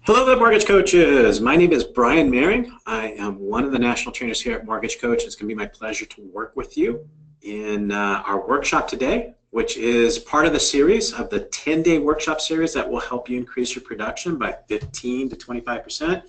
Hello there, mortgage coaches. My name is Bryan Mehring. I am one of the national trainers here at Mortgage Coach. It's going to be my pleasure to work with you in our workshop today, which is part of the series of the 10-day workshop series that will help you increase your production by 15 to 25%.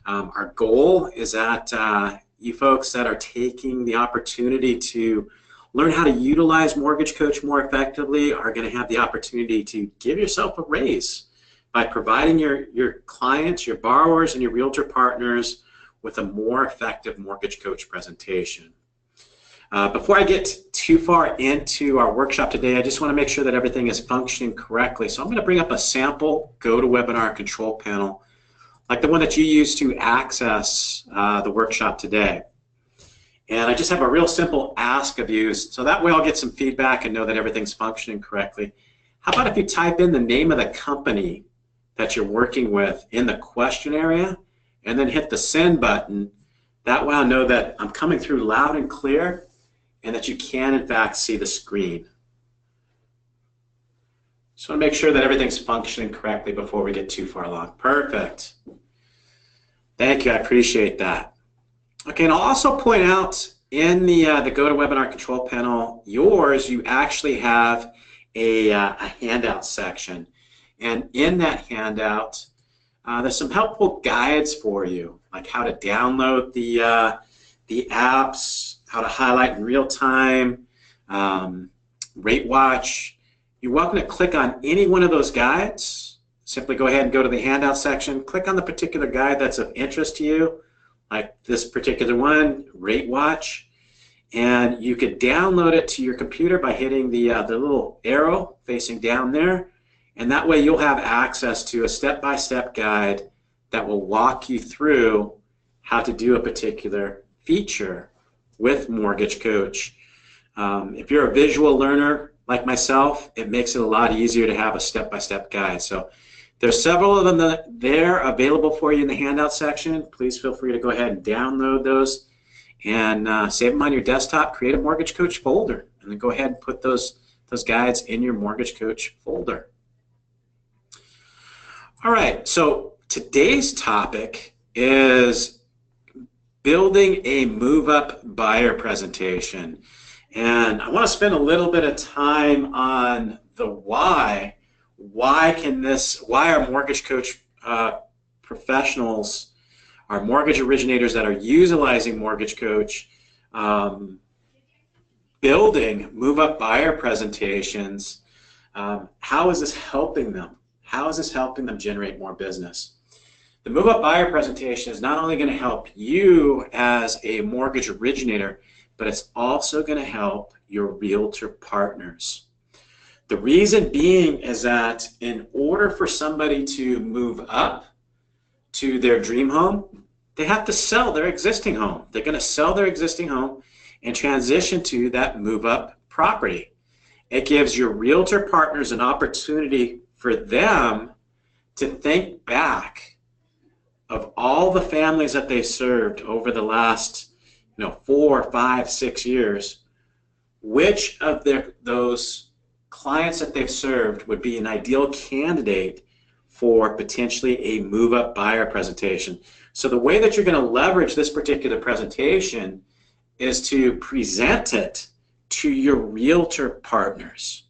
Our goal is that you folks that are taking the opportunity to learn how to utilize Mortgage Coach more effectively are going to have the opportunity to give yourself a raise by providing your clients, your borrowers, and your realtor partners with a more effective Mortgage Coach presentation. Before I get too far into our workshop today, I just want to make sure that everything is functioning correctly. So I'm going to bring up a sample GoToWebinar control panel, like the one that you use to access the workshop today. And I just have a real simple ask of you, so that way I'll get some feedback and know that everything's functioning correctly. How about if you type in the name of the company that you're working with in the question area and then hit the send button. That way I'll know that I'm coming through loud and clear and that you can in fact see the screen. Just want to make sure that everything's functioning correctly before we get too far along. Perfect. Thank you, I appreciate that. Okay, and I'll also point out in the GoToWebinar control panel, you actually have a handout section. And in that handout, there's some helpful guides for you, like how to download the apps, how to highlight in real time, rate watch. You're welcome to click on any one of those guides. Simply go ahead and go to the handout section, click on the particular guide that's of interest to you, like this particular one, rate watch, and you could download it to your computer by hitting the little arrow facing down there. And that way you'll have access to a step-by-step guide that will walk you through how to do a particular feature with Mortgage Coach. If you're a visual learner like myself, it makes it a lot easier to have a step-by-step guide. So there's several of them there available for you in the handout section. Please feel free to go ahead and download those and save them on your desktop, create a Mortgage Coach folder, and then go ahead and put those guides in your Mortgage Coach folder. All right, so today's topic is building a move-up buyer presentation. And I want to spend a little bit of time on the why. Why are Mortgage Coach professionals, our mortgage originators that are utilizing Mortgage Coach, building move-up buyer presentations? How is this helping them? How is this helping them generate more business? The move-up buyer presentation is not only going to help you as a mortgage originator, but it's also going to help your realtor partners. The reason being is that in order for somebody to move up to their dream home, they have to sell their existing home. They're going to sell their existing home and transition to that move-up property. It gives your realtor partners an opportunity for them to think back of all the families that they served over the last 4, 5, 6 years. Which of those clients that they've served would be an ideal candidate for potentially a move-up buyer presentation? So the way that you're going to leverage this particular presentation is to present it to your realtor partners.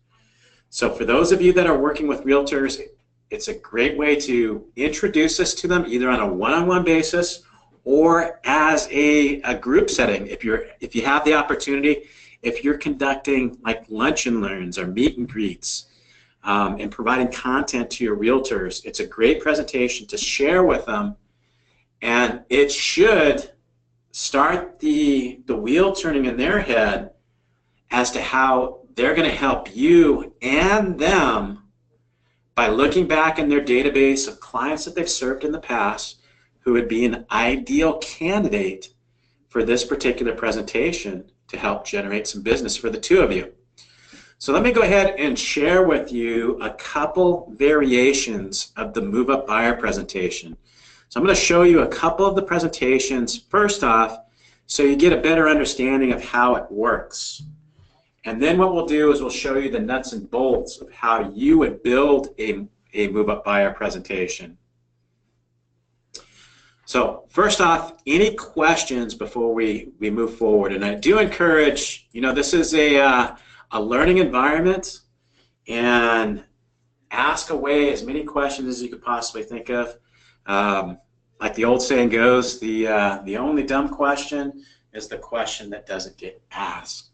So for those of you that are working with realtors, it's a great way to introduce this to them either on a one-on-one basis or as a group setting. If you have the opportunity, if you're conducting like lunch and learns or meet and greets and providing content to your realtors, it's a great presentation to share with them, and it should start the wheel turning in their head as to how they're going to help you and them by looking back in their database of clients that they've served in the past who would be an ideal candidate for this particular presentation to help generate some business for the two of you. So let me go ahead and share with you a couple variations of the move-up buyer presentation. So I'm going to show you a couple of the presentations first off so you get a better understanding of how it works. And then what we'll do is we'll show you the nuts and bolts of how you would build a move-up buyer presentation. So first off, any questions before we move forward? And I do encourage, this is a learning environment, and ask away as many questions as you could possibly think of. Like the old saying goes, the only dumb question is the question that doesn't get asked.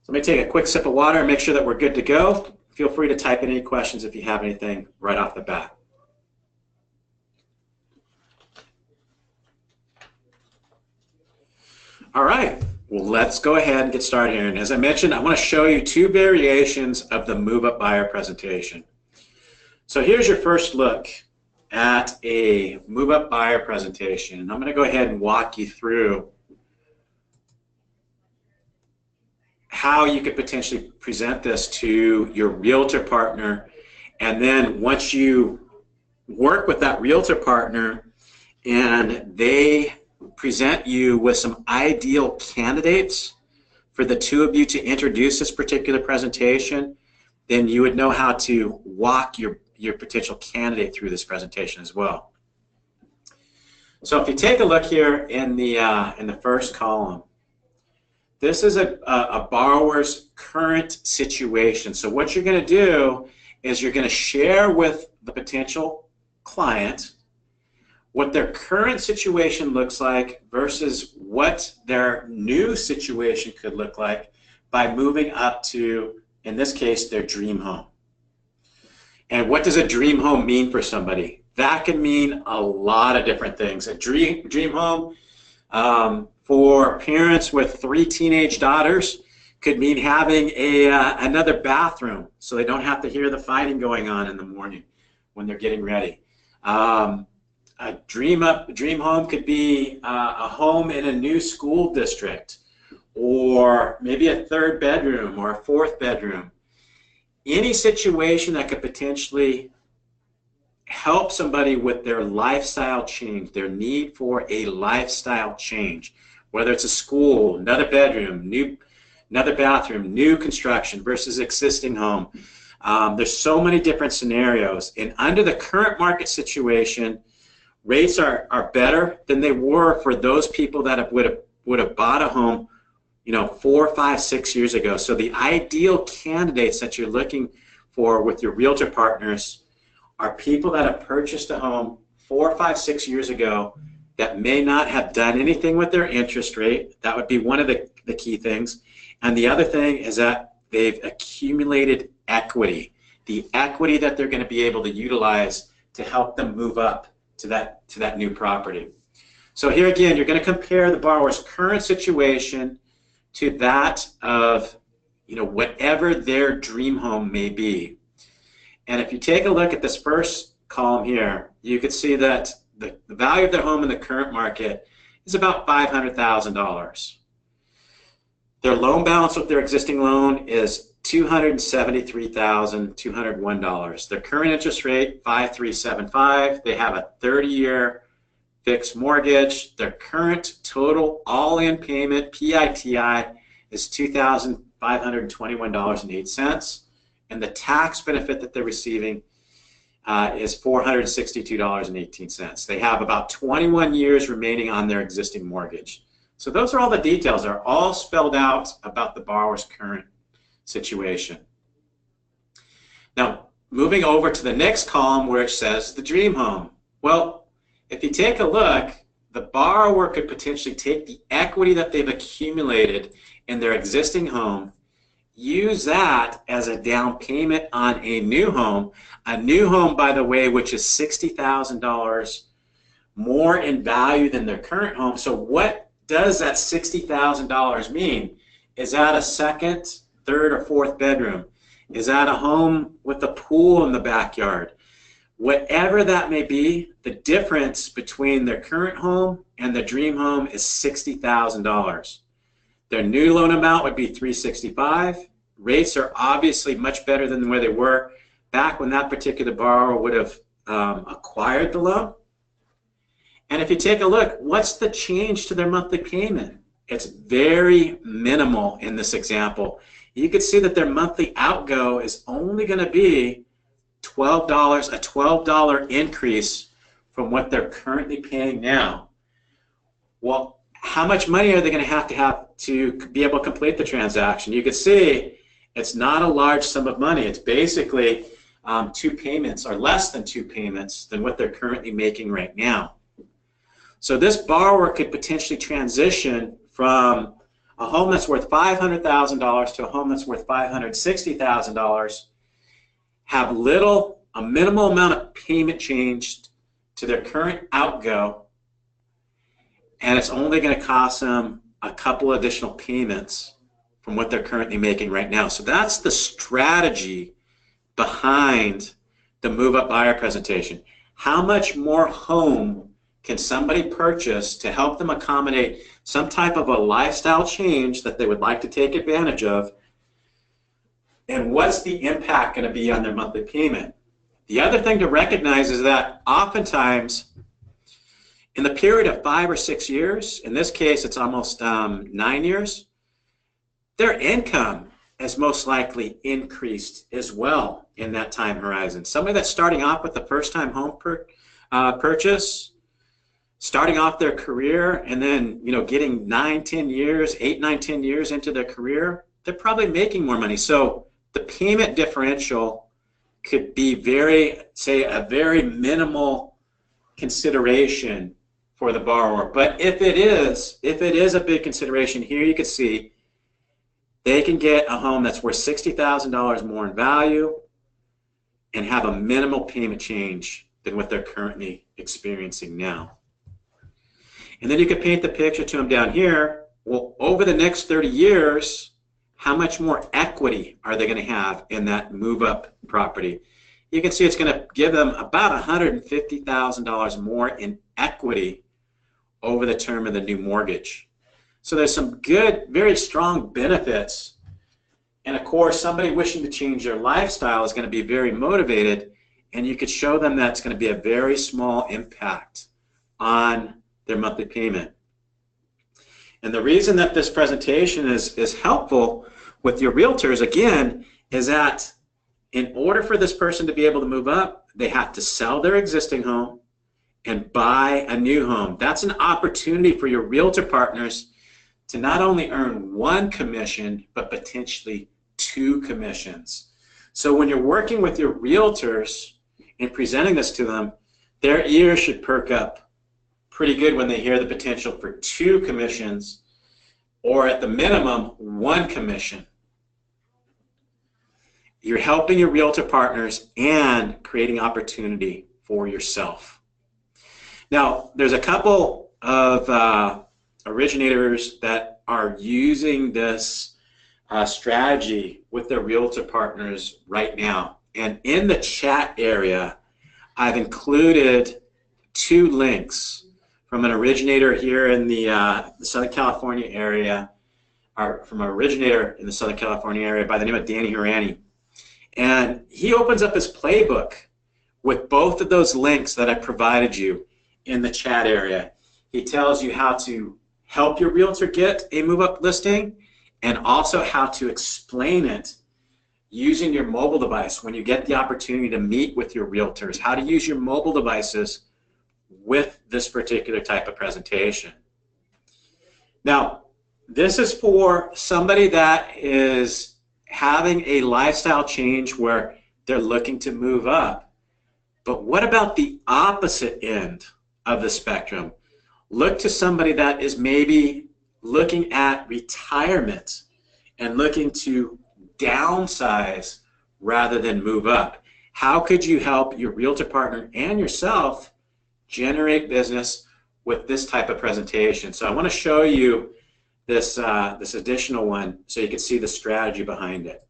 So let me take a quick sip of water and make sure that we're good to go. Feel free to type in any questions if you have anything right off the bat. All right, well, let's go ahead and get started here. And as I mentioned, I want to show you two variations of the move-up buyer presentation. So here's your first look at a move-up buyer presentation. And I'm going to go ahead and walk you through how you could potentially present this to your realtor partner. And then once you work with that realtor partner and they present you with some ideal candidates for the two of you to introduce this particular presentation, then you would know how to walk your potential candidate through this presentation as well. So if you take a look here in the first column, this is a borrower's current situation. So what you're going to do is you're going to share with the potential client what their current situation looks like versus what their new situation could look like by moving up to, in this case, their dream home. And what does a dream home mean for somebody? That can mean a lot of different things. A dream home for parents with 3 teenage daughters could mean having another bathroom so they don't have to hear the fighting going on in the morning when they're getting ready. A dream home could be a home in a new school district, or maybe a 3rd bedroom or a 4th bedroom. Any situation that could potentially help somebody with their lifestyle change, their need for a lifestyle change, whether it's a school, another bedroom, another bathroom, new construction versus existing home. There's so many different scenarios, and under the current market situation, rates are better than they were for those people that would have bought a home 4, 5, 6 years ago. So the ideal candidates that you're looking for with your realtor partners are people that have purchased a home 4, 5, 6 years ago that may not have done anything with their interest rate. That would be one of the key things. And the other thing is that they've accumulated equity, the equity that they're going to be able to utilize to help them move up to that new property. So here again, you're going to compare the borrower's current situation to that of whatever their dream home may be. And if you take a look at this first column here, you can see that the value of their home in the current market is about $500,000. Their loan balance with their existing loan is $273,201. Their current interest rate, 5.375. They have a 30-year fixed mortgage. Their current total all-in payment, PITI, is $2,521.08, and the tax benefit that they're receiving is $462.18. They have about 21 years remaining on their existing mortgage. So those are all the details. They're all spelled out about the borrower's current situation. Now, moving over to the next column where it says the dream home. Well, if you take a look, the borrower could potentially take the equity that they've accumulated in their existing home, use that as a down payment on a new home. A new home, by the way, which is $60,000 more in value than their current home. So what does that $60,000 mean? Is that a 2nd, 3rd, or 4th bedroom? Is that a home with a pool in the backyard? Whatever that may be, the difference between their current home and the dream home is $60,000. Their new loan amount would be $365,000. Rates are obviously much better than where they were back when that particular borrower would have acquired the loan. And if you take a look, what's the change to their monthly payment? It's very minimal in this example. You can see that their monthly outgo is only going to be $12, a $12 increase from what they're currently paying now. Well, how much money are they going to have to be able to complete the transaction? You can see it's not a large sum of money. It's basically 2 payments or less than 2 payments than what they're currently making right now. So this borrower could potentially transition from a home that's worth $500,000 to a home that's worth $560,000, have a minimal amount of payment changed to their current outgo, and it's only going to cost them a couple additional payments from what they're currently making right now. So that's the strategy behind the move-up buyer presentation. How much more home can somebody purchase to help them accommodate some type of a lifestyle change that they would like to take advantage of, and what's the impact going to be on their monthly payment? The other thing to recognize is that oftentimes in the period of 5 or 6 years, in this case it's almost 9 years, their income has most likely increased as well in that time horizon. Somebody that's starting off with the first-time home purchase, starting off their career, and then getting 9, 10 years, 8, 9, 10 years into their career, they're probably making more money. So the payment differential could be a very minimal consideration for the borrower. But if it is a big consideration, here you can see they can get a home that's worth $60,000 more in value and have a minimal payment change than what they're currently experiencing now. And then you can paint the picture to them down here. Well, over the next 30 years, how much more equity are they going to have in that move-up property? You can see it's going to give them about $150,000 more in equity over the term of the new mortgage. So there's some good, very strong benefits. And of course, somebody wishing to change their lifestyle is going to be very motivated, and you could show them that's going to be a very small impact on their monthly payment. And the reason that this presentation is helpful with your realtors, again, is that in order for this person to be able to move up, they have to sell their existing home and buy a new home. That's an opportunity for your realtor partners to not only earn 1 commission, but potentially 2 commissions. So when you're working with your realtors and presenting this to them, their ears should perk up pretty good when they hear the potential for 2 commissions, or at the minimum 1 commission. You're helping your realtor partners and creating opportunity for yourself. Now, there's a couple of originators that are using this strategy with their realtor partners right now. And in the chat area, I've included 2 links from an originator here in the Southern California area, or from an originator in the Southern California area by the name of Danny Hirani. And he opens up his playbook with both of those links that I provided you in the chat area. He tells you how to help your realtor get a move-up listing, and also how to explain it using your mobile device when you get the opportunity to meet with your realtors, how to use your mobile devices with this particular type of presentation. Now, this is for somebody that is having a lifestyle change where they're looking to move up. But what about the opposite end of the spectrum? Look to somebody that is maybe looking at retirement and looking to downsize rather than move up. How could you help your realtor partner and yourself generate business with this type of presentation? So I want to show you this, this additional one so you can see the strategy behind it.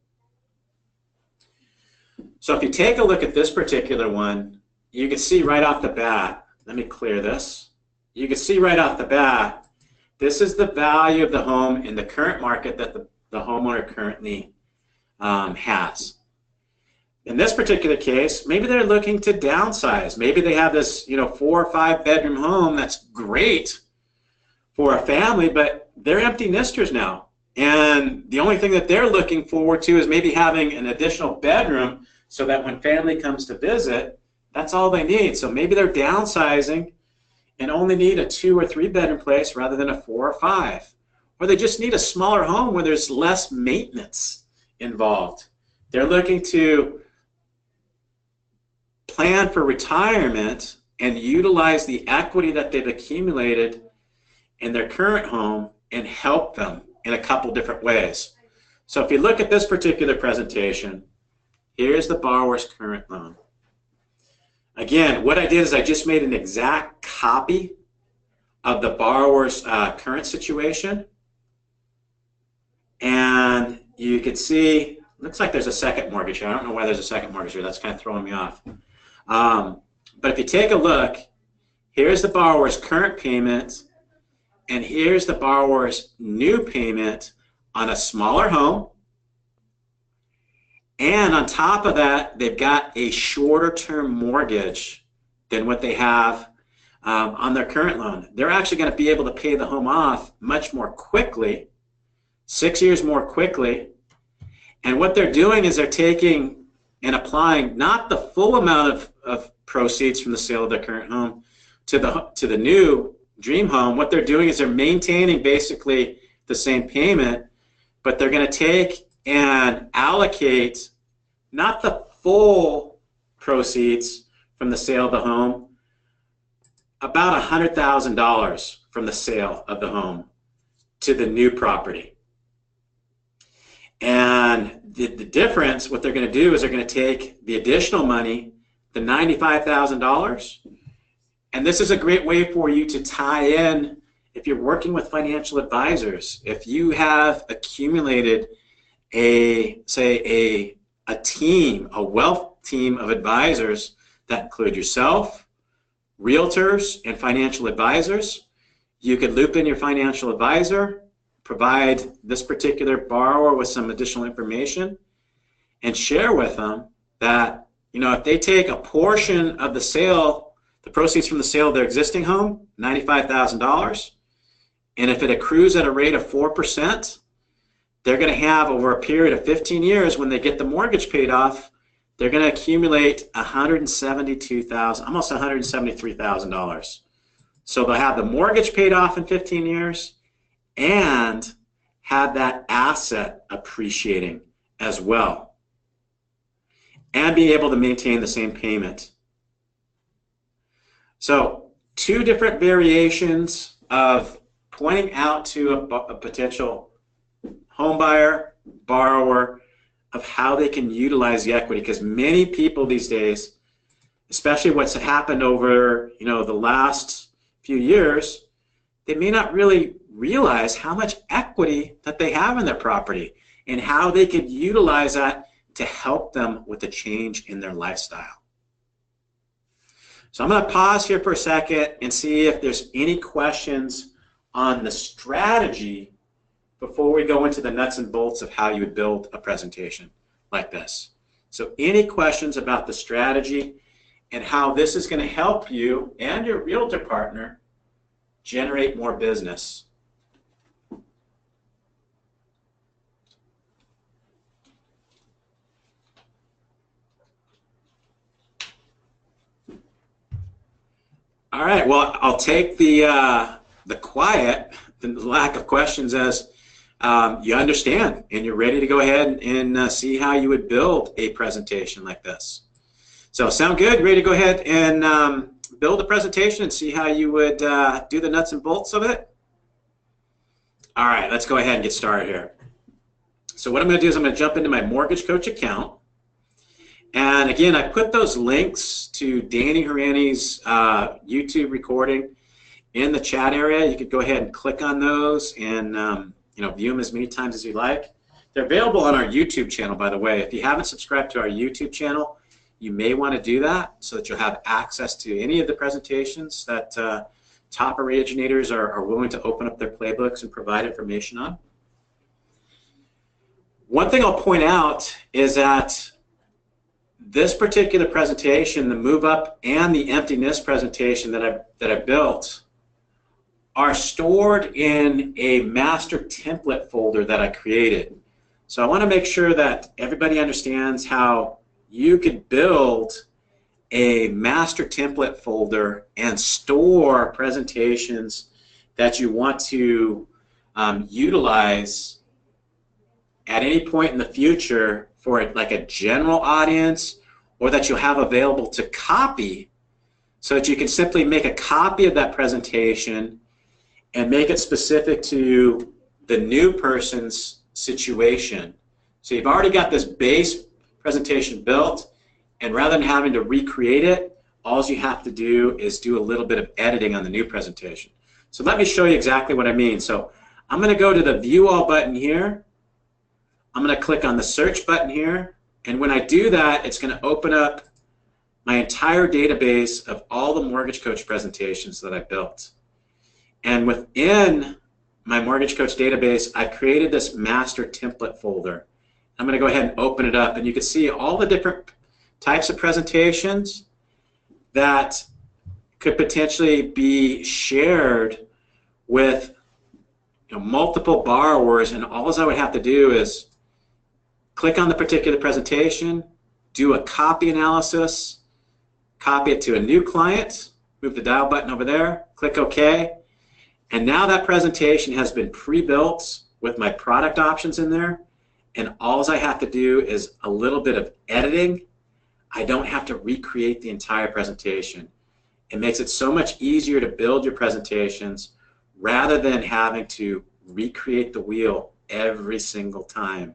So if you take a look at this particular one, you can see right off the bat, let me clear this. You can see right off the bat, this is the value of the home in the current market that the homeowner currently has. In this particular case, maybe they're looking to downsize. Maybe they have this 4 or 5 bedroom home that's great for a family, but they're empty nesters now. And the only thing that they're looking forward to is maybe having an additional bedroom so that when family comes to visit, That's all they need. So maybe they're downsizing and only need a 2 or 3 bedroom place rather than a 4 or 5. Or they just need a smaller home where there's less maintenance involved. They're looking to plan for retirement and utilize the equity that they've accumulated in their current home and help them in a couple different ways. So if you look at this particular presentation, here's the borrower's current loan. Again, what I did is I just made an exact copy of the borrower's current situation. And you can see, looks like there's a second mortgage here. I don't know why there's a second mortgage here. That's kind of throwing me off. But if you take a look, here's the borrower's current payment, and here's the borrower's new payment on a smaller home. And on top of that, they've got a shorter term mortgage than what they have on their current loan. They're actually going to be able to pay the home off much more quickly, 6 years more quickly. And what they're doing is they're taking and applying not the full amount of proceeds from the sale of their current home to the new dream home. What they're doing is they're maintaining basically the same payment, but they're going to take and allocate not the full proceeds from the sale of the home, about $100,000 from the sale of the home to the new property. And the difference, what they're going to do is they're going to take the additional money, the $95,000, and this is a great way for you to tie in if you're working with financial advisors. If you have accumulated a team, a wealth team of advisors that include yourself, realtors, and financial advisors, you could loop in your financial advisor, provide this particular borrower with some additional information, and share with them that, you know, if they take a portion of the sale, the proceeds from the sale of their existing home, $95,000, and if it accrues at a rate of 4%, they're going to have, over a period of 15 years, when they get the mortgage paid off, they're going to accumulate $172,000, almost $173,000. So they'll have the mortgage paid off in 15 years and have that asset appreciating as well, and be able to maintain the same payment. So 2 different variations of pointing out to a potential home buyer, borrower, of how they can utilize the equity, because many people these days, especially what's happened over, you know, the last few years, they may not really realize how much equity that they have in their property and how they could utilize that to help them with a change in their lifestyle. So I'm going to pause here for a second and see if there's any questions on the strategy before we go into the nuts and bolts of how you would build a presentation like this. So any questions about the strategy and how this is going to help you and your realtor partner generate more business? All right, well, I'll take the quiet, the lack of questions as you understand and you're ready to go ahead and see how you would build a presentation like this. So sound good? Ready to go ahead and build a presentation and see how you would do the nuts and bolts of it? All right, let's go ahead and get started here. So what I'm going to do is I'm going to jump into my Mortgage Coach account. And again, I put those links to Danny Harani's YouTube recording in the chat area. You could go ahead and click on those and you know, view them as many times as you like. They're available on our YouTube channel, by the way. If you haven't subscribed to our YouTube channel, you may want to do that so that you'll have access to any of the presentations that top originators are willing to open up their playbooks and provide information on. One thing I'll point out is that this particular presentation, the move up and the empty nest presentation that I built, are stored in a master template folder that I created. So I want to make sure that everybody understands how you could build a master template folder and store presentations that you want to utilize at any point in the future for like a general audience, or that you'll have available to copy, so that you can simply make a copy of that presentation and make it specific to the new person's situation. So you've already got this base presentation built, and rather than having to recreate it, all you have to do is do a little bit of editing on the new presentation. So let me show you exactly what I mean. So I'm going to go to the View All button here. I'm going to click on the Search button here, and when I do that, it's going to open up my entire database of all the Mortgage Coach presentations that I built. And within my Mortgage Coach database, I created this master template folder. I'm going to go ahead and open it up, and you can see all the different types of presentations that could potentially be shared with multiple borrowers, and all I would have to do is click on the particular presentation, do a copy analysis, copy it to a new client, move the dial button over there, click OK, and now that presentation has been pre-built with my product options in there, and all I have to do is a little bit of editing. I don't have to recreate the entire presentation. It makes it so much easier to build your presentations rather than having to recreate the wheel every single time.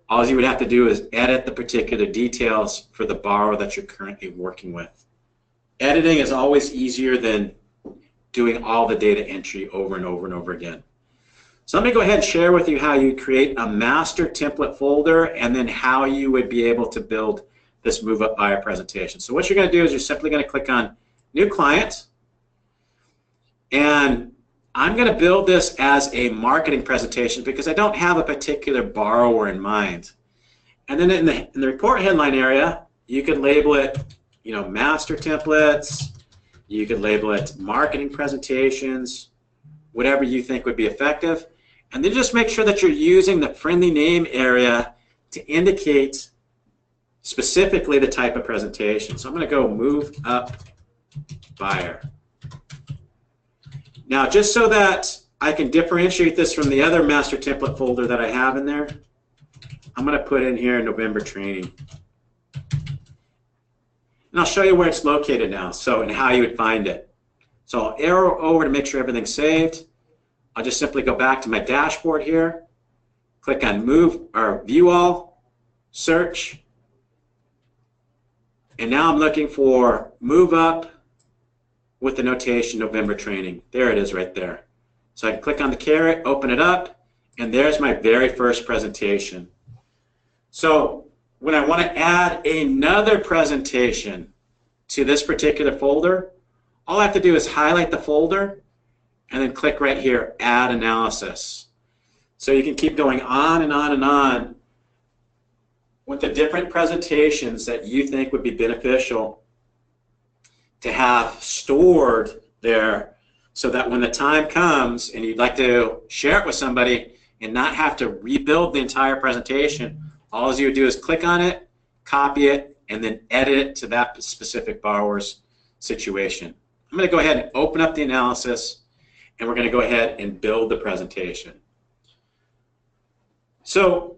All you would have to do is edit the particular details for the borrower that you're currently working with. Editing is always easier than doing all the data entry over and over and over again. So let me go ahead and share with you how you create a master template folder, and then how you would be able to build this Move Up Buyer presentation. So what you're going to do is you're simply going to click on New Client, and I'm going to build this as a marketing presentation because I don't have a particular borrower in mind. And then in the report headline area, you could label it, master templates. You could label it marketing presentations, whatever you think would be effective. And then just make sure that you're using the friendly name area to indicate specifically the type of presentation. So I'm going to go Move Up Buyer. Now, just so that I can differentiate this from the other master template folder that I have in there, I'm going to put in here November training. And I'll show you where it's located now, and how you would find it. So I'll arrow over to make sure everything's saved. I'll just simply go back to my dashboard here, click on View All, Search, and now I'm looking for Move Up with the notation November training. There it is right there. So I can click on the caret, open it up, and there's my very first presentation. So when I want to add another presentation to this particular folder, all I have to do is highlight the folder and then click right here, Add Analysis. So you can keep going on and on and on with the different presentations that you think would be beneficial to have stored there, so that when the time comes and you'd like to share it with somebody and not have to rebuild the entire presentation, all you would do is click on it, copy it, and then edit it to that specific borrower's situation. I'm going to go ahead and open up the analysis, and we're going to go ahead and build the presentation. So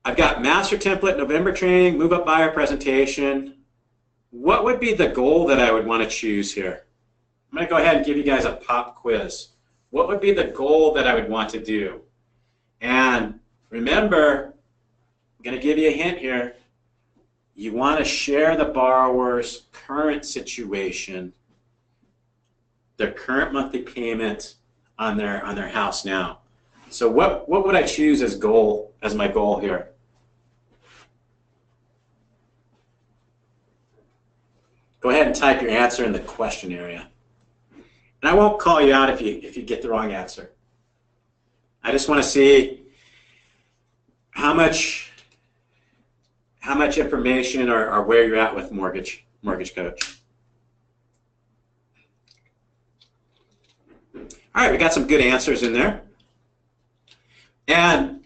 I've got master template, November training, Move Up Buyer presentation. What would be the goal that I would want to choose here? I'm going to go ahead and give you guys a pop quiz. What would be the goal that I would want to do? And remember, I'm going to give you a hint here. You want to share the borrower's current situation, their current monthly payment on their house now. So what would I choose as my goal here? Go ahead and type your answer in the question area. And I won't call you out if you get the wrong answer. I just want to see how much information or where you're at with Mortgage Coach. All right, we got some good answers in there. And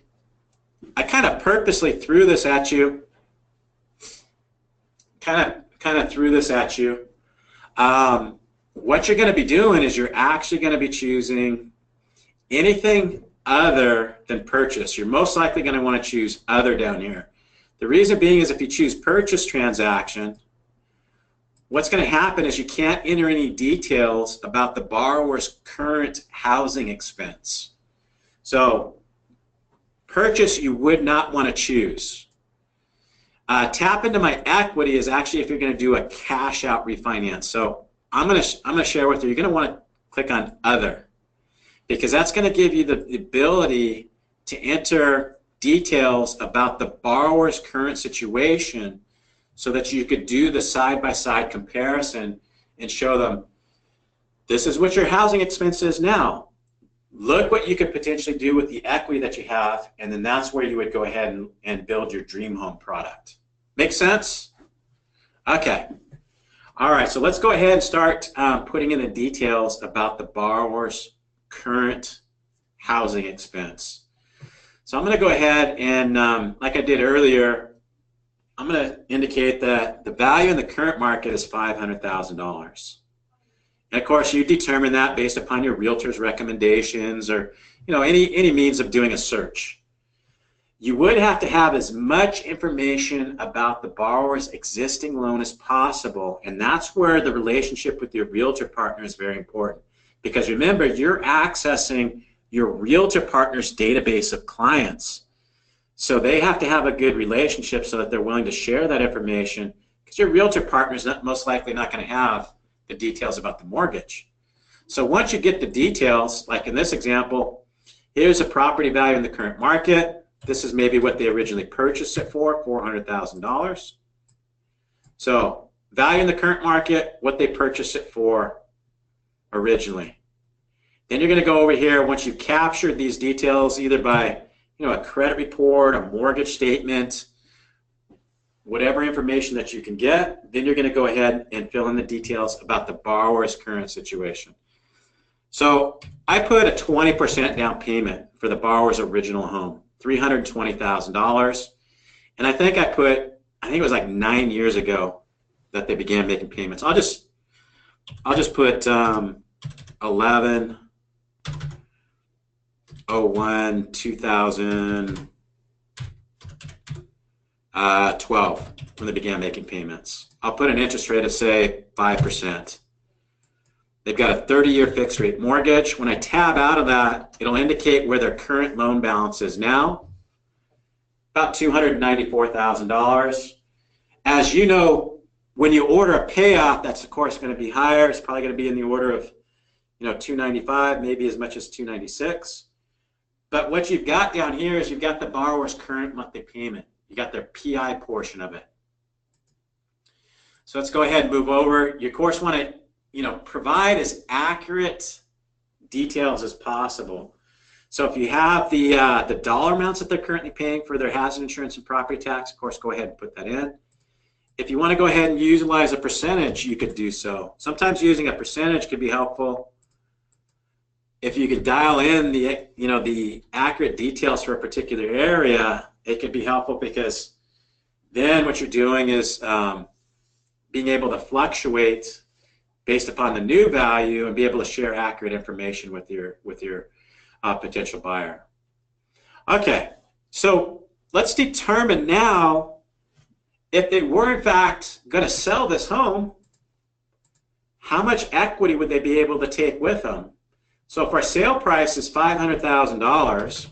I kind of purposely threw this at you kind of threw this at you. What you're going to be doing is you're actually going to be choosing anything other than purchase. You're most likely going to want to choose other down here. The reason being is if you choose purchase transaction, what's going to happen is you can't enter any details about the borrower's current housing expense. So purchase you would not want to choose. Tap into my equity is actually if you're going to do a cash out refinance. So I'm going to share with you, you're going to want to click on other, because that's going to give you the ability to enter details about the borrower's current situation so that you could do the side-by-side comparison and show them, this is what your housing expense is now. Look what you could potentially do with the equity that you have, and then that's where you would go ahead and build your dream home product. Make sense? Okay. All right, so let's go ahead and start putting in the details about the borrower's current housing expense. So I'm going to go ahead and, like I did earlier, I'm going to indicate that the value in the current market is $500,000. And of course, you determine that based upon your realtor's recommendations or any means of doing a search. You would have to have as much information about the borrower's existing loan as possible, and that's where the relationship with your realtor partner is very important. Because remember, you're accessing your realtor partner's database of clients. So they have to have a good relationship so that they're willing to share that information, because your realtor partner is most likely not going to have the details about the mortgage. So once you get the details, like in this example, here's a property value in the current market. This is maybe what they originally purchased it for, $400,000. So value in the current market, what they purchased it for originally. Then you're going to go over here once you've captured these details either by a credit report, a mortgage statement, whatever information that you can get, then you're going to go ahead and fill in the details about the borrower's current situation. So I put a 20% down payment for the borrower's original home, $320,000. And I think it was like 9 years ago that they began making payments. I'll just put 11/01/2012 when they began making payments. I'll put an interest rate of say 5%. They've got a 30-year fixed rate mortgage. When I tab out of that, it'll indicate where their current loan balance is now, about $294,000. As you know, when you order a payoff, that's of course going to be higher. It's probably going to be in the order of $295, maybe as much as $296. But what you've got down here is you've got the borrower's current monthly payment. You got their PI portion of it. So let's go ahead and move over. You of course want to provide as accurate details as possible. So if you have the dollar amounts that they're currently paying for their hazard insurance and property tax, of course, go ahead and put that in. If you want to go ahead and utilize a percentage, you could do so. Sometimes using a percentage could be helpful. If you could dial in the accurate details for a particular area, it could be helpful, because then what you're doing is being able to fluctuate based upon the new value and be able to share accurate information with your potential buyer. Okay, so let's determine now if they were in fact going to sell this home, how much equity would they be able to take with them? So if our sale price is $500,000,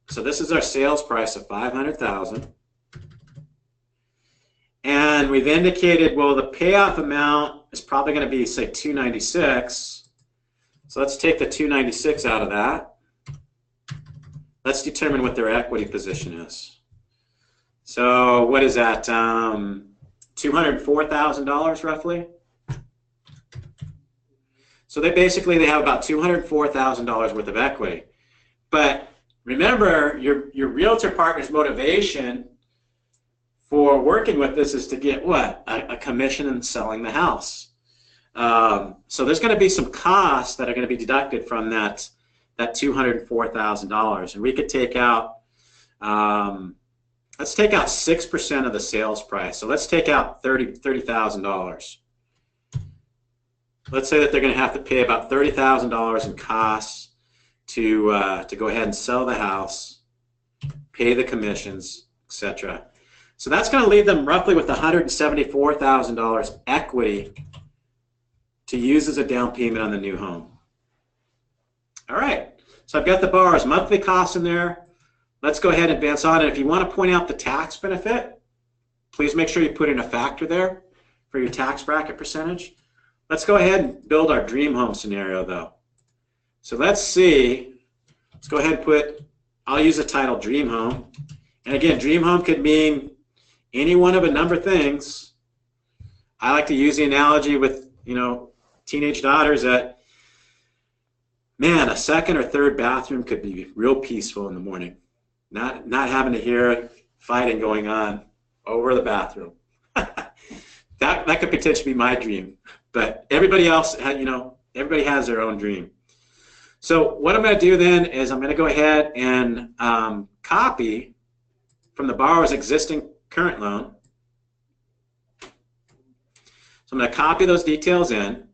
so this is our sales price of $500,000, and we've indicated, well, the payoff amount is probably going to be, say, $296. So let's take the $296 out of that. Let's determine what their equity position is. So what is that? $204,000 roughly. So they have about $204,000 worth of equity. But remember, your realtor partner's motivation for working with this is to get what? A commission in selling the house. So there's going to be some costs that are going to be deducted from that $204,000, and we could take out a let's take out 6% of the sales price. So let's take out $30,000. Let's say that they're going to have to pay about $30,000 in costs to go ahead and sell the house, pay the commissions, etc. So that's going to leave them roughly with $174,000 equity to use as a down payment on the new home. All right, so I've got the borrower's monthly costs in there. Let's go ahead and advance on. And if you want to point out the tax benefit, please make sure you put in a factor there for your tax bracket percentage. Let's go ahead and build our dream home scenario though. So let's see, let's go ahead and put, I'll use the title dream home. And again, dream home could mean any one of a number of things. I like to use the analogy with, teenage daughters that, man, a second or third bathroom could be real peaceful in the morning. Not having to hear fighting going on over the bathroom. That could potentially be my dream. But everybody else, everybody has their own dream. So what I'm going to do then is I'm going to go ahead and copy from the borrower's existing current loan. So I'm going to copy those details in.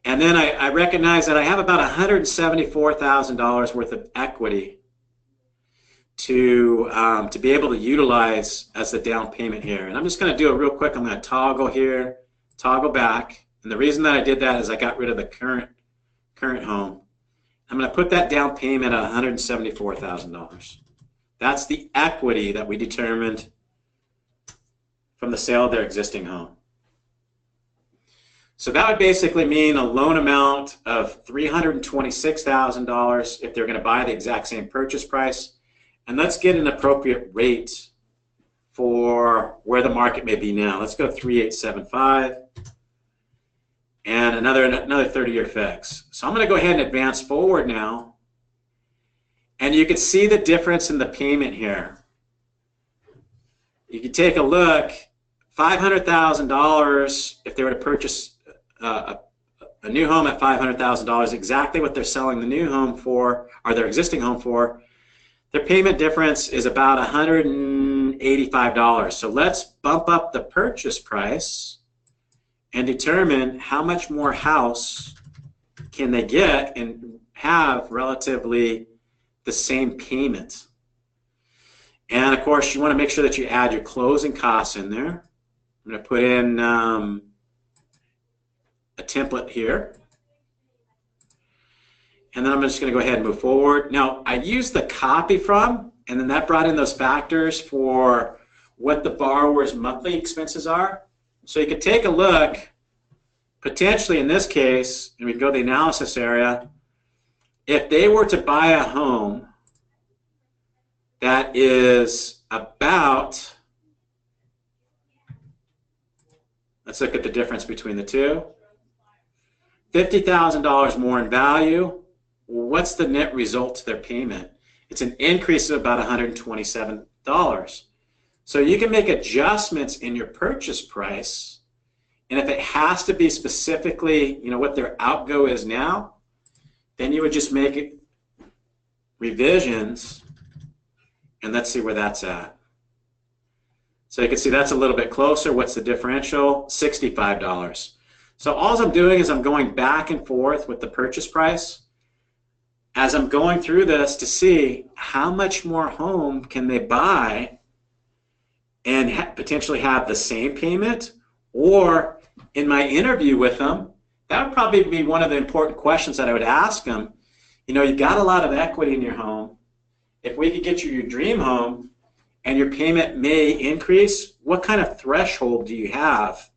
And then I recognize that I have about $174,000 worth of equity to be able to utilize as the down payment here. And I'm just going to do it real quick. I'm going to toggle here, toggle back. And the reason that I did that is I got rid of the current home. I'm going to put that down payment at $174,000. That's the equity that we determined from the sale of their existing home. So that would basically mean a loan amount of $326,000 if they're going to buy the exact same purchase price. And let's get an appropriate rate for where the market may be now. Let's go 3.875 and another 30-year fix. So I'm going to go ahead and advance forward now. And you can see the difference in the payment here. You can take a look, $500,000 if they were to purchase a new home at $500,000, exactly what they're selling the new home for, or their existing home for. Their payment difference is about $185. So let's bump up the purchase price and determine how much more house can they get and have relatively the same payment. And of course, you want to make sure that you add your closing costs in there. I'm going to put in a template here. And then I'm just going to go ahead and move forward. Now, I used the copy from, and then that brought in those factors for what the borrower's monthly expenses are. So you could take a look, potentially in this case, and we can go to the analysis area, if they were to buy a home that is about, let's look at the difference between the two, $50,000 more in value. What's the net result to their payment? It's an increase of about $127. So you can make adjustments in your purchase price, and if it has to be specifically, what their outgo is now, then you would just make it revisions, and let's see where that's at. So you can see that's a little bit closer. What's the differential? $65. So all I'm doing is I'm going back and forth with the purchase price as I'm going through this to see how much more home can they buy and potentially have the same payment, or in my interview with them, that would probably be one of the important questions that I would ask them. You've got a lot of equity in your home. If we could get you your dream home and your payment may increase, what kind of threshold do you have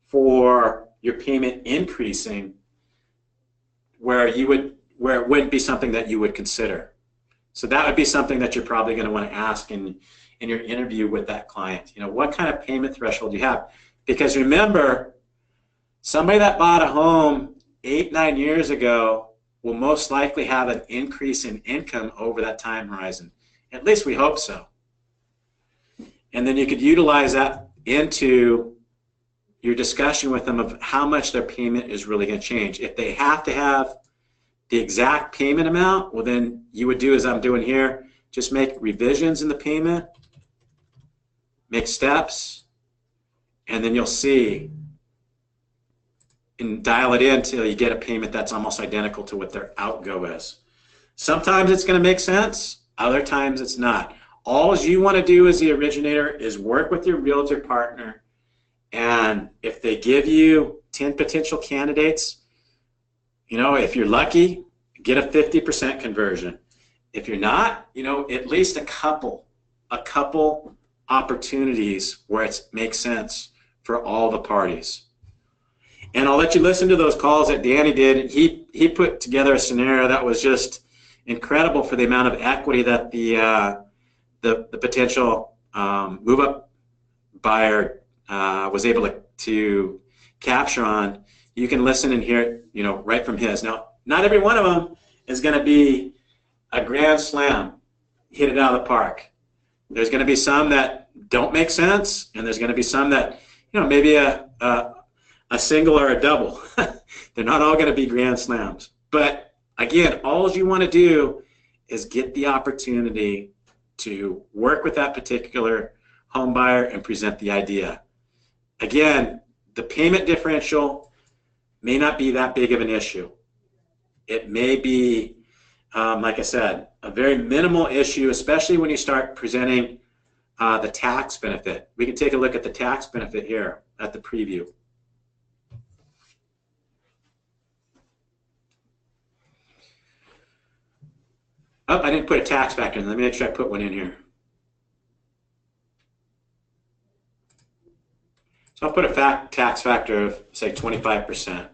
for your payment increasing where it wouldn't be something that you would consider? So that would be something that you're probably going to want to ask in your interview with that client. What kind of payment threshold do you have? Because remember, somebody that bought a home 8-9 years ago will most likely have an increase in income over that time horizon. At least we hope so. And then you could utilize that into your discussion with them of how much their payment is really going to change. If they have to have the exact payment amount, well then you would do as I'm doing here, just make revisions in the payment, make steps, and then you'll see and dial it in until you get a payment that's almost identical to what their outgo is. Sometimes it's going to make sense, other times it's not. All you want to do as the originator is work with your realtor partner, and if they give you 10 potential candidates, you know, if you're lucky, get a 50% conversion. If you're not, you know, at least a couple opportunities where it makes sense for all the parties. And I'll let you listen to those calls that Danny did. He put together a scenario that was just incredible for the amount of equity that the potential move-up buyer was able to capture on. You can listen and hear it, you know, right from his. Now, not every one of them is going to be a grand slam, hit it out of the park. There's going to be some that don't make sense, and there's going to be some that, you know, maybe a single or a double. They're not all going to be grand slams. But again, all you want to do is get the opportunity to work with that particular home buyer and present the idea. Again, the payment differential may not be that big of an issue. It may be, like I said, a very minimal issue, especially when you start presenting the tax benefit. We can take a look at the tax benefit here at the preview. Oh, I didn't put a tax factor in. Let me make sure I put one in here. So I'll put a tax factor of, say, 25%.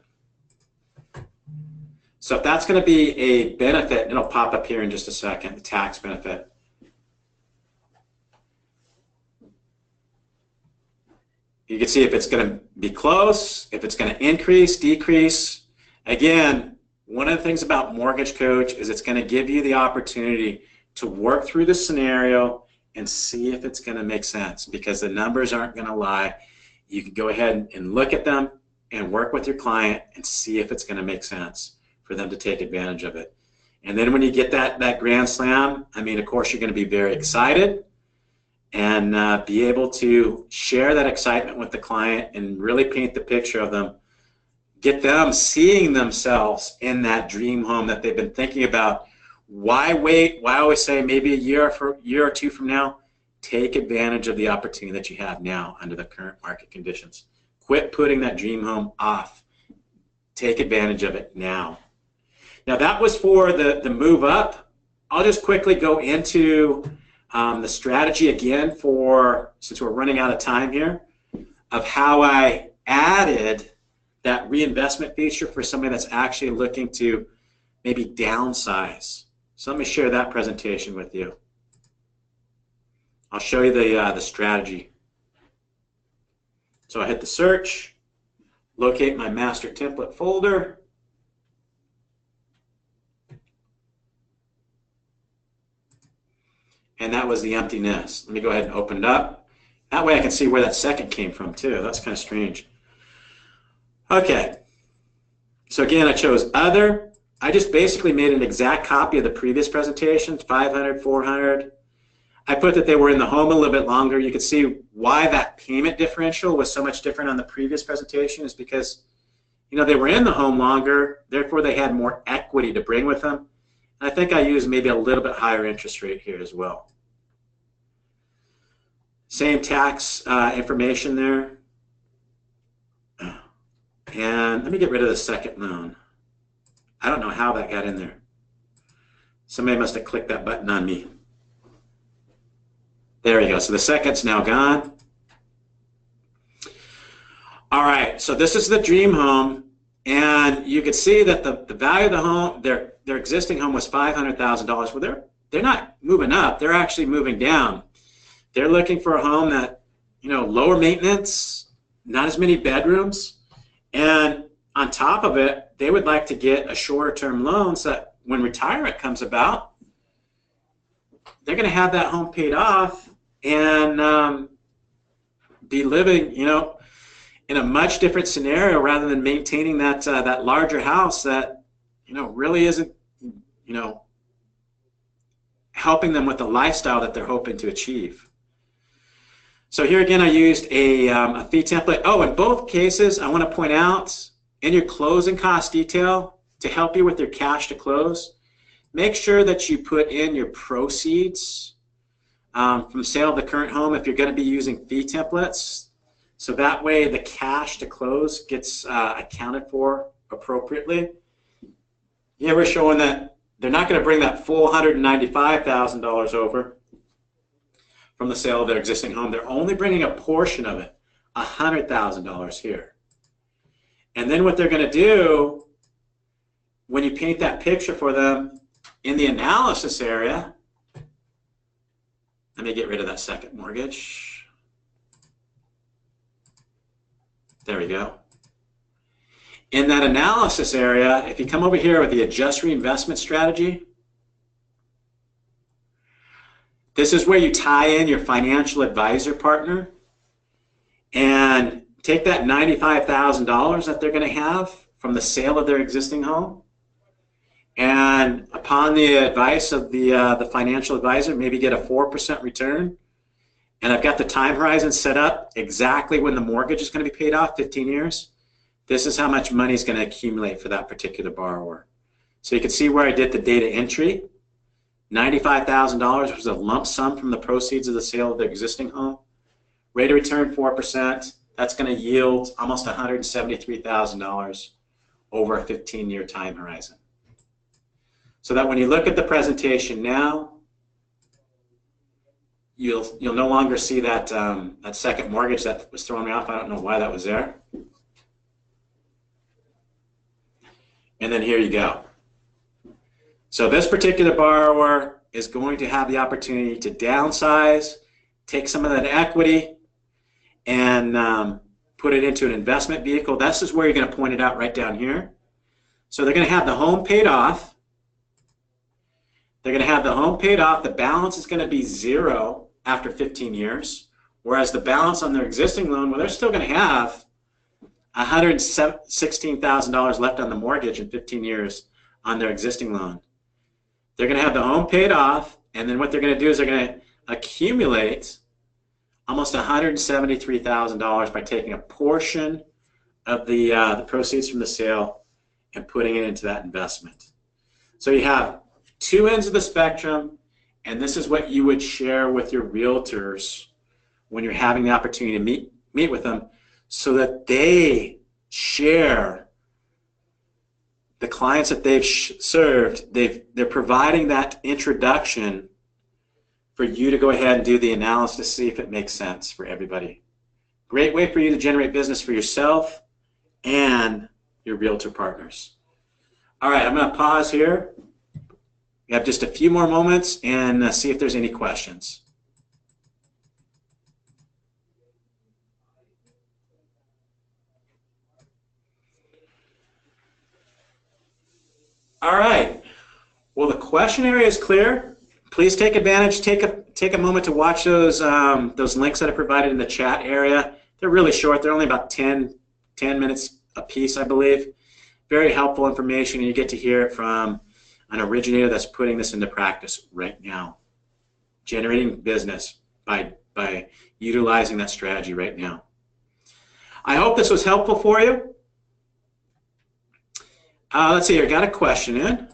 So if that's going to be a benefit, it'll pop up here in just a second, the tax benefit. You can see if it's going to be close, if it's going to increase, decrease. Again, one of the things about Mortgage Coach is it's going to give you the opportunity to work through the scenario and see if it's going to make sense, because the numbers aren't going to lie. You can go ahead and look at them and work with your client and see if it's going to make sense for them to take advantage of it. And then when you get that grand slam, I mean, of course, you're going to be very excited and be able to share that excitement with the client and really paint the picture of them. Get them seeing themselves in that dream home that they've been thinking about. Why wait? Why always say maybe a year or two from now? Take advantage of the opportunity that you have now under the current market conditions. Quit putting that dream home off. Take advantage of it now. Now that was for the move up. I'll just quickly go into the strategy again for, since we're running out of time here, of how I added that reinvestment feature for somebody that's actually looking to maybe downsize. So let me share that presentation with you. I'll show you the strategy. So I hit the search, locate my master template folder, and that was the empty nest. Let me go ahead and open it up. That way I can see where that second came from too. That's kind of strange. Okay, so again, I chose other. I just basically made an exact copy of the previous presentations, 500, 400. I put that they were in the home a little bit longer. You can see why that payment differential was so much different on the previous presentation is because, you know, they were in the home longer, therefore they had more equity to bring with them. And I think I used maybe a little bit higher interest rate here as well. Same tax information there. And let me get rid of the second loan. I don't know how that got in there. Somebody must have clicked that button on me. There we go. So the second's now gone. All right. So this is the dream home. And you can see that the value of the home, their existing home was $500,000. Well, they're not moving up. They're actually moving down. They're looking for a home that, you know, lower maintenance, not as many bedrooms. And on top of it, they would like to get a shorter term loan so that when retirement comes about, they're going to have that home paid off and be living, you know, in a much different scenario rather than maintaining that that larger house that, you know, really isn't, you know, helping them with the lifestyle that they're hoping to achieve. So here again, I used a fee template. Oh, in both cases, I want to point out in your closing cost detail to help you with your cash to close, make sure that you put in your proceeds from sale of the current home if you're going to be using fee templates. So that way the cash to close gets accounted for appropriately. Here we're showing that they're not going to bring that full $195,000 over from the sale of their existing home. They're only bringing a portion of it, $100,000 here. And then what they're going to do, when you paint that picture for them in the analysis area, let me get rid of that second mortgage. There we go. In that analysis area, if you come over here with the adjust reinvestment strategy, this is where you tie in your financial advisor partner and take that $95,000 that they're going to have from the sale of their existing home, and upon the advice of the financial advisor, maybe get a 4% return. And I've got the time horizon set up exactly when the mortgage is going to be paid off, 15 years. This is how much money is going to accumulate for that particular borrower. So you can see where I did the data entry. $95,000 was a lump sum from the proceeds of the sale of the existing home. Rate of return 4%. That's going to yield almost $173,000 over a 15-year time horizon. So that when you look at the presentation now, you'll no longer see that that second mortgage that was throwing me off. I don't know why that was there. And then here you go. So this particular borrower is going to have the opportunity to downsize, take some of that equity, and put it into an investment vehicle. This is where you're going to point it out right down here. So they're going to have the home paid off. They're going to have the home paid off. The balance is going to be zero after 15 years, whereas the balance on their existing loan, well, they're still going to have $116,000 left on the mortgage in 15 years on their existing loan. They're going to have the home paid off, and then what they're going to do is they're going to accumulate almost $173,000 by taking a portion of the proceeds from the sale and putting it into that investment. So you have two ends of the spectrum, and this is what you would share with your realtors when you're having the opportunity to meet with them, so that they share the clients that they've served. They're providing that introduction for you to go ahead and do the analysis to see if it makes sense for everybody. Great way for you to generate business for yourself and your realtor partners. All right, I'm going to pause here. We have just a few more moments and see if there's any questions. All right. Well, the question area is clear. Please take advantage. Take a moment to watch those links that are provided in the chat area. They're really short. They're only about 10 minutes a piece, I believe. Very helpful information, and you get to hear it from an originator that's putting this into practice right now, generating business by utilizing that strategy right now. I hope this was helpful for you. Let's see here, got a question in.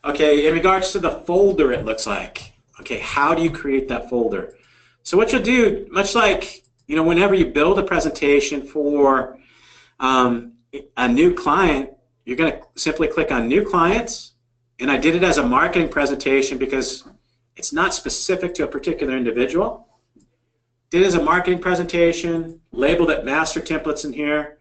Okay, in regards to the folder, it looks like. Okay, how do you create that folder? So what you'll do, much like, you know, whenever you build a presentation for a new client, you're going to simply click on New Clients, and I did it as a marketing presentation because it's not specific to a particular individual. Did it as a marketing presentation, labeled it Master Templates in here,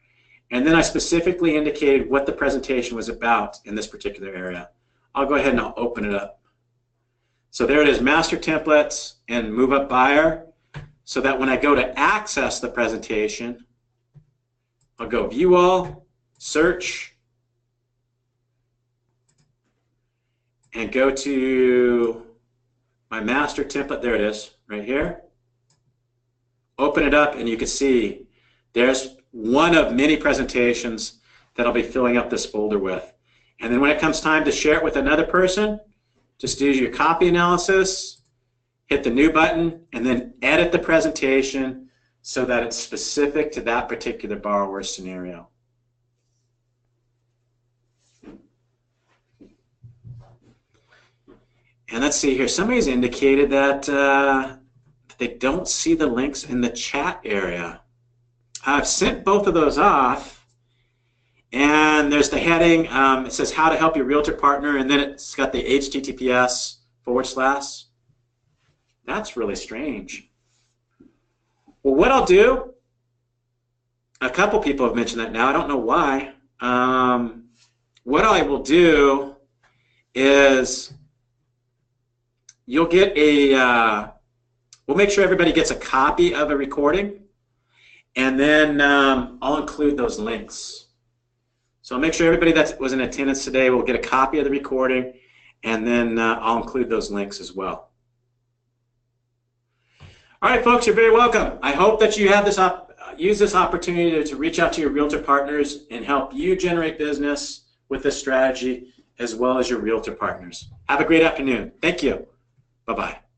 and then I specifically indicated what the presentation was about in this particular area. I'll go ahead and I'll open it up. So there it is, Master Templates and Move Up Buyer, so that when I go to access the presentation, I'll go View All, Search, and go to my master template. There it is, right here. Open it up, and you can see there's one of many presentations that I'll be filling up this folder with. And then when it comes time to share it with another person, just do your copy analysis, hit the new button, and then edit the presentation so that it's specific to that particular borrower scenario. And let's see here, somebody's indicated that they don't see the links in the chat area. I've sent both of those off, and there's the heading, it says how to help your realtor partner, and then it's got the https:// That's really strange. Well, what I'll do, a couple people have mentioned that now, I don't know why. What I will do is you'll get a, we'll make sure everybody gets a copy of a recording, and then I'll include those links. So I'll make sure everybody that was in attendance today will get a copy of the recording, and then I'll include those links as well. All right, folks, you're very welcome. I hope that you have this use this opportunity to reach out to your realtor partners and help you generate business with this strategy as well as your realtor partners. Have a great afternoon. Thank you. Bye-bye.